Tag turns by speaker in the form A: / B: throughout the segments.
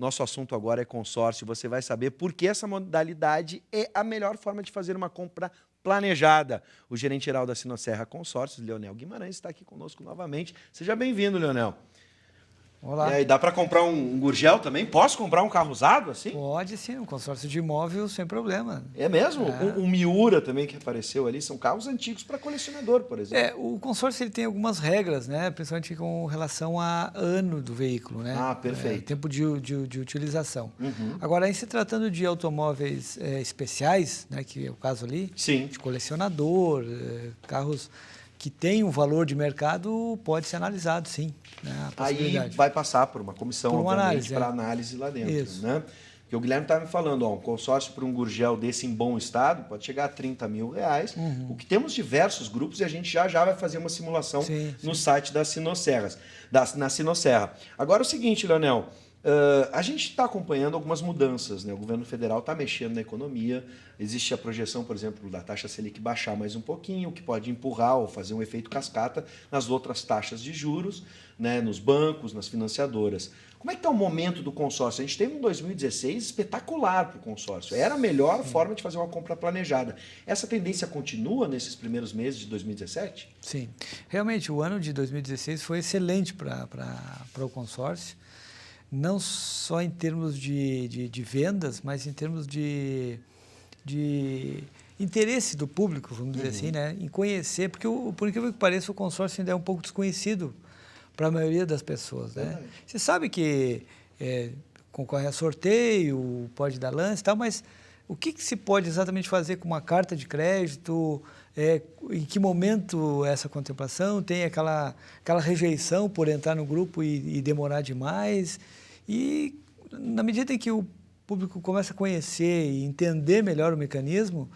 A: Nosso assunto agora é consórcio. Você vai saber por que essa modalidade é a melhor forma de fazer uma compra planejada. O gerente-geral da Sinosserra Consórcios, Leonel Guimarães, está aqui conosco novamente. Seja bem-vindo, Leonel.
B: Olá.
A: E aí, dá para comprar um Gurgel também? Posso comprar um carro usado assim?
B: Pode sim, um consórcio de imóvel sem problema.
A: É mesmo?
B: É.
A: Um Miura também que apareceu ali, são carros antigos para colecionador, por exemplo.
B: O consórcio ele tem algumas regras, né? Principalmente com relação a ano do veículo, né?
A: Ah, perfeito.
B: Tempo de utilização.
A: Uhum.
B: Agora, em se tratando de automóveis especiais, né? Que é o caso ali,
A: Sim.
B: de colecionador, carros que têm um valor de mercado, pode ser analisado, sim, né? A
A: Aí vai passar por uma comissão,
B: Por uma
A: obviamente,
B: análise,
A: para análise lá dentro.
B: Isso.
A: Né? Porque o Guilherme estava me falando, um consórcio para um Gurgel desse em bom estado pode chegar a R$30 mil. O que temos diversos grupos e a gente já vai fazer uma simulação no site da Sinosserra. Na Sinosserra. Agora é o seguinte, Leonel, a gente está acompanhando algumas mudanças, né? O governo federal está mexendo na economia, existe a projeção, por exemplo, da taxa Selic baixar mais um pouquinho, o que pode empurrar ou fazer um efeito cascata nas outras taxas de juros, né? Nos bancos, nas financiadoras. Como é que está o momento do consórcio? A gente teve um 2016 espetacular para o consórcio, era a melhor forma de fazer uma compra planejada. Essa tendência continua nesses primeiros meses de 2017?
B: Sim, realmente o ano de 2016 foi excelente para o consórcio. Não só em termos de vendas, mas em termos de interesse do público, vamos dizer assim, né? Em conhecer, porque por incrível que pareça, o consórcio ainda é um pouco desconhecido para a maioria das pessoas, né? Você sabe que concorre a sorteio, pode dar lance e tal, mas o que se pode exatamente fazer com uma carta de crédito? Em que momento essa contemplação? Tem aquela rejeição por entrar no grupo e demorar demais? E na medida em que o público começa a conhecer e entender melhor o mecanismo,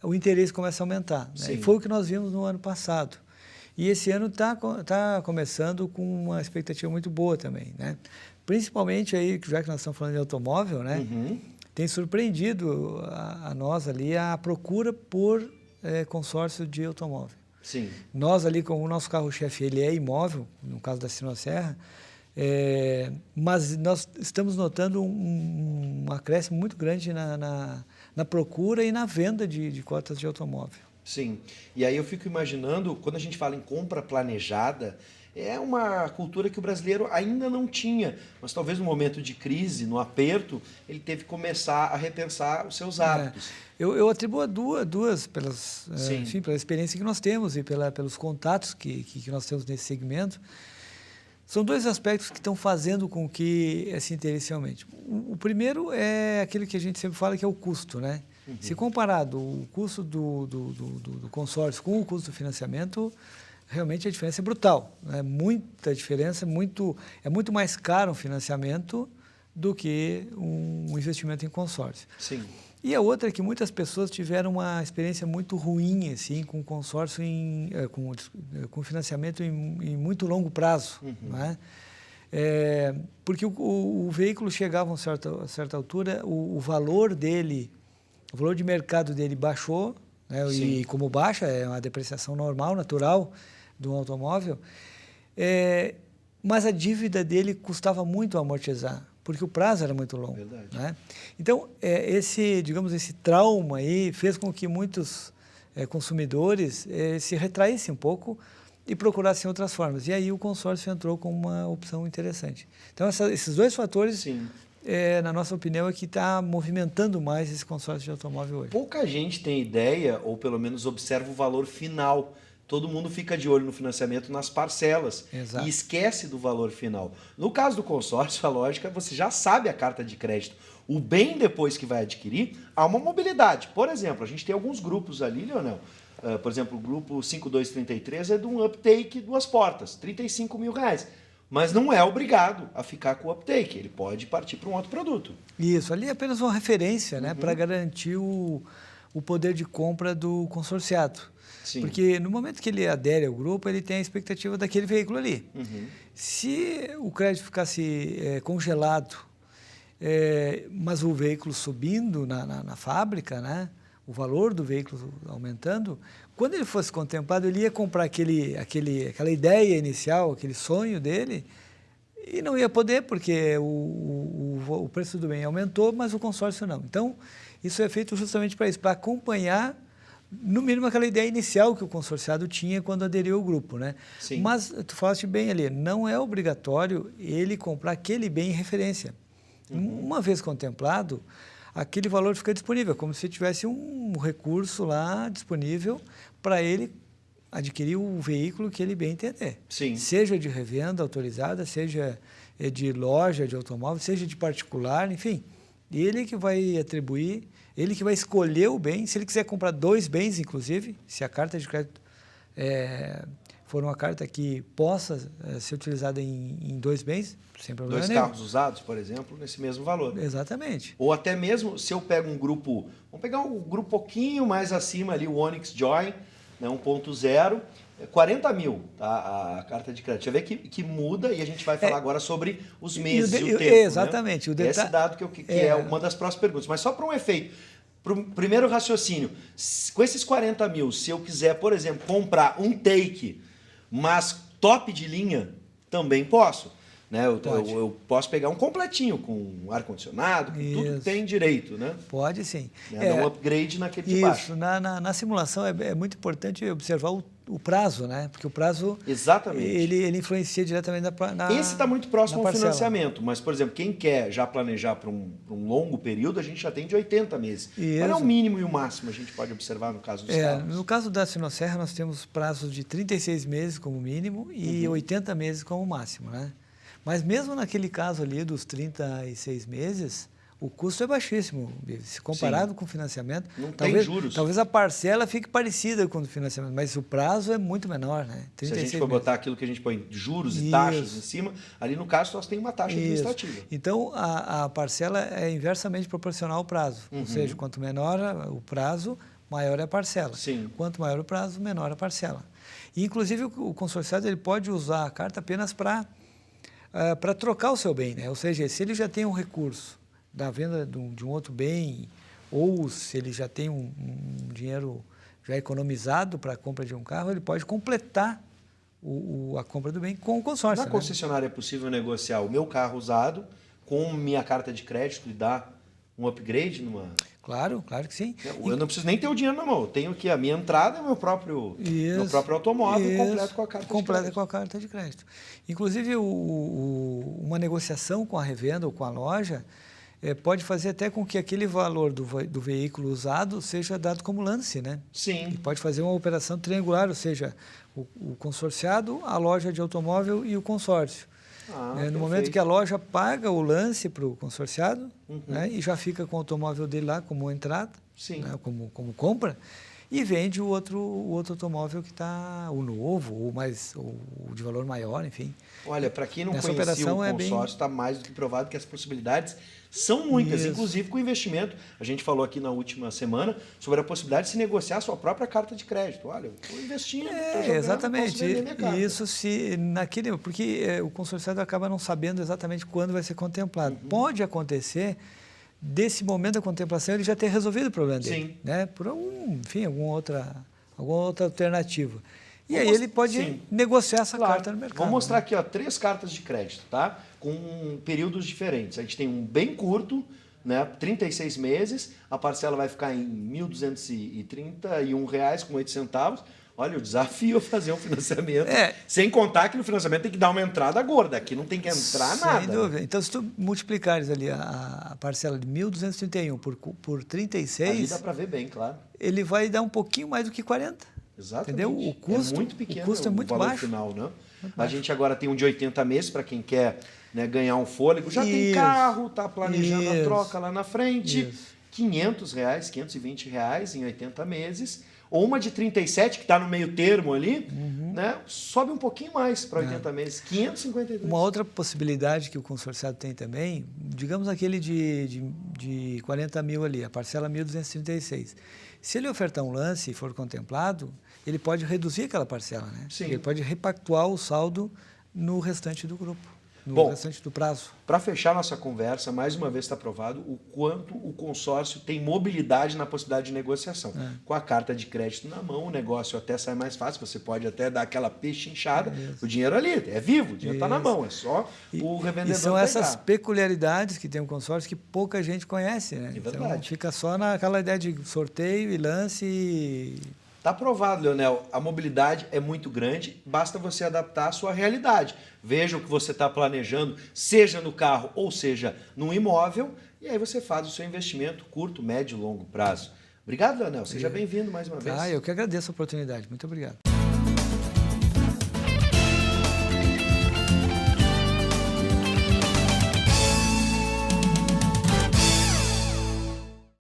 B: o interesse começa a aumentar. Né? E foi o que nós vimos no ano passado. E esse ano tá começando com uma expectativa muito boa também, né? Principalmente aí, já que nós estamos falando de automóvel, né? Tem surpreendido a nós ali a procura por consórcio de automóvel.
A: Sim.
B: Nós ali, como o nosso carro-chefe, ele é imóvel, no caso da Sinosserra, mas nós estamos notando um acréscimo muito grande na procura e na venda de cotas de automóvel.
A: Sim. E aí eu fico imaginando, quando a gente fala em compra planejada, é uma cultura que o brasileiro ainda não tinha, mas talvez no momento de crise, no aperto, ele teve que começar a repensar os seus hábitos.
B: Eu atribuo duas enfim, pela experiência que nós temos e pelos contatos que nós temos nesse segmento. São dois aspectos que estão fazendo com que se interesse aumente. O primeiro é aquilo que a gente sempre fala, que é o custo, né? Se comparado o custo do consórcio com o custo do financiamento, realmente a diferença é brutal. Né? Muita diferença, é muito mais caro um financiamento do que um investimento em consórcio.
A: Sim.
B: E a outra é que muitas pessoas tiveram uma experiência muito ruim assim, com consórcio, com financiamento em muito longo prazo. Né? Porque o veículo chegava a uma certa altura, o valor dele, o valor de mercado dele baixou, né? E como baixa, é uma depreciação normal, natural do automóvel, mas a dívida dele custava muito a amortizar, porque o prazo era muito longo. Né? Então, esse trauma aí fez com que muitos consumidores se retraíssem um pouco e procurassem outras formas. E aí o consórcio entrou como uma opção interessante. Então, esses dois fatores, na nossa opinião, é que está movimentando mais esse consórcio de automóvel hoje.
A: Pouca gente tem ideia, ou pelo menos observa o valor final. Todo mundo fica de olho no financiamento nas parcelas.
B: Exato.
A: E esquece do valor final. No caso do consórcio, a lógica, você já sabe a carta de crédito. O bem depois que vai adquirir, há uma mobilidade. Por exemplo, a gente tem alguns grupos ali, Leonel. Por exemplo, o grupo 5233 é de um uptake 2 portas, R$35 mil. Mas não é obrigado a ficar com o uptake, ele pode partir para um outro produto.
B: Isso, ali é apenas uma referência, né, para garantir o poder de compra do consorciado.
A: Sim.
B: Porque no momento que ele adere ao grupo, ele tem a expectativa daquele veículo ali. Se o crédito ficasse congelado, mas o veículo subindo na fábrica, né, o valor do veículo aumentando, quando ele fosse contemplado, ele ia comprar aquela ideia inicial, aquele sonho dele, E não ia poder, porque o preço do bem aumentou, mas o consórcio não. Então, isso é feito justamente para isso, para acompanhar, no mínimo, aquela ideia inicial que o consorciado tinha quando aderiu ao grupo, né?
A: Sim.
B: Mas, tu falaste bem ali, não é obrigatório ele comprar aquele bem em referência. Uma vez contemplado, aquele valor fica disponível, como se tivesse um recurso lá disponível para ele adquirir o veículo que ele bem entender.
A: Sim.
B: Seja de revenda autorizada, seja de loja de automóvel, seja de particular, enfim. Ele que vai atribuir, ele que vai escolher o bem. Se ele quiser comprar 2 bens, inclusive, se a carta de crédito for uma carta que possa ser utilizada em 2 bens, sem problema
A: 2
B: nenhum.
A: carros usados, por exemplo, nesse mesmo valor.
B: Exatamente.
A: Ou até mesmo se eu pego um grupo, vamos pegar um grupo um pouquinho mais acima ali, o Onix Joy, né, 1.0, 40 mil, tá, a carta de crédito. Deixa eu ver que muda e a gente vai falar agora sobre os meses e o tempo.
B: Exatamente.
A: Né? Esse dado que é uma das próximas perguntas. Mas só para um efeito, primeiro raciocínio, com esses 40 mil, se eu quiser, por exemplo, comprar um Take, mas top de linha, também posso. Né? Eu posso pegar um completinho, com ar-condicionado, com tudo que tem direito. Né?
B: Pode sim.
A: Dar um upgrade naquele de baixo.
B: Isso, na simulação é muito importante observar o prazo, né? Porque o prazo,
A: exatamente,
B: ele influencia diretamente na
A: esse está muito próximo ao
B: parcela.
A: Financiamento, mas, por exemplo, quem quer já planejar para um longo período, a gente já tem de 80 meses.
B: Isso.
A: Qual é o mínimo e o máximo a gente pode observar no caso dos carros?
B: No caso da Sinosserra, nós temos prazos de 36 meses como mínimo e 80 meses como máximo, né? Mas mesmo naquele caso ali dos 36 meses, o custo é baixíssimo, se comparado com o financiamento.
A: Não tem juros.
B: Talvez a parcela fique parecida com o financiamento, mas o prazo é muito menor, né?
A: Se a gente for botar aquilo que a gente põe juros e taxas em cima, ali no caso nós temos uma taxa administrativa.
B: Então, a parcela é inversamente proporcional ao prazo. Ou seja, quanto menor o prazo, maior é a parcela.
A: Sim.
B: Quanto maior o prazo, menor a parcela. E, inclusive, o consorciado ele pode usar a carta apenas para trocar o seu bem, né? Ou seja, se ele já tem um recurso da venda de um outro bem, ou se ele já tem um dinheiro já economizado para a compra de um carro, ele pode completar a compra do bem com o consórcio.
A: Na concessionária é possível negociar o meu carro usado com minha carta de crédito e dar um upgrade numa...
B: Claro que sim.
A: Eu não preciso nem ter o dinheiro na mão. Eu tenho que a minha entrada é meu próprio automóvel completo com a carta de crédito.
B: Completa com a carta de crédito. Inclusive, uma negociação com a revenda ou com a loja pode fazer até com que aquele valor do veículo usado seja dado como lance, né?
A: Sim.
B: E pode fazer uma operação triangular, ou seja, o consorciado, a loja de automóvel e o consórcio. No momento que a loja paga o lance para o consorciado, né, e já fica com o automóvel dele lá como entrada, né, como compra, e vende o outro automóvel que está o novo, ou de valor maior, enfim.
A: Olha, para quem não conhecia o consórcio, está mais do que provado que as possibilidades são muitas, inclusive com investimento. A gente falou aqui na última semana sobre a possibilidade de se negociar a sua própria carta de crédito. Olha, eu estou investindo, estou jogando,
B: exatamente.
A: posso vender minha carta.
B: Isso porque o consorciado acaba não sabendo exatamente quando vai ser contemplado. Pode acontecer desse momento da contemplação ele já ter resolvido o problema dele, né? Por alguma outra alternativa. E aí ele pode negociar essa carta no mercado.
A: Vou mostrar aqui 3 cartas de crédito, tá? Com períodos diferentes. A gente tem um bem curto, né? 36 meses, a parcela vai ficar em R$ 1.231,08. Olha, o desafio é fazer um financiamento, sem contar que no financiamento tem que dar uma entrada gorda, aqui não tem que entrar nada.
B: Sem dúvida. Então, se tu multiplicares ali a parcela de 1.231 por 36...
A: Ali dá para ver bem, claro.
B: Ele vai dar um pouquinho mais do que 40.
A: Exatamente.
B: Entendeu? O custo
A: é muito pequeno,
B: o custo é muito
A: valor
B: baixo.
A: Final, né? A gente agora tem um de 80 meses para quem quer, né, ganhar um fôlego. Já tem carro, está planejando a troca lá na frente. R$ 500, R$ 520 em 80 meses. Ou uma de 37, que está no meio termo ali, né, sobe um pouquinho mais para 80 meses, 553.
B: Uma outra possibilidade que o consorciado tem também, digamos aquele de 40 mil ali, a parcela 1.236. Se ele ofertar um lance e for contemplado, ele pode reduzir aquela parcela, né?
A: Sim.
B: Ele pode repactuar o saldo no restante do grupo. no restante do prazo.
A: Para fechar nossa conversa, mais uma vez está provado o quanto o consórcio tem mobilidade na possibilidade de negociação. Com a carta de crédito na mão, o negócio até sai mais fácil, você pode até dar aquela pechinchada, o dinheiro ali, é vivo, o dinheiro está na mão, é só o revendedor
B: E são
A: pegar.
B: essas peculiaridades que tem o consórcio que pouca gente conhece, né?
A: É verdade.
B: Então fica só naquela ideia de sorteio e lance e...
A: Está provado, Leonel, a mobilidade é muito grande, basta você adaptar a sua realidade. Veja o que você está planejando, seja no carro ou seja no imóvel, e aí você faz o seu investimento curto, médio e longo prazo. Obrigado, Leonel. Seja bem-vindo mais uma vez.
B: Eu que agradeço a oportunidade. Muito obrigado.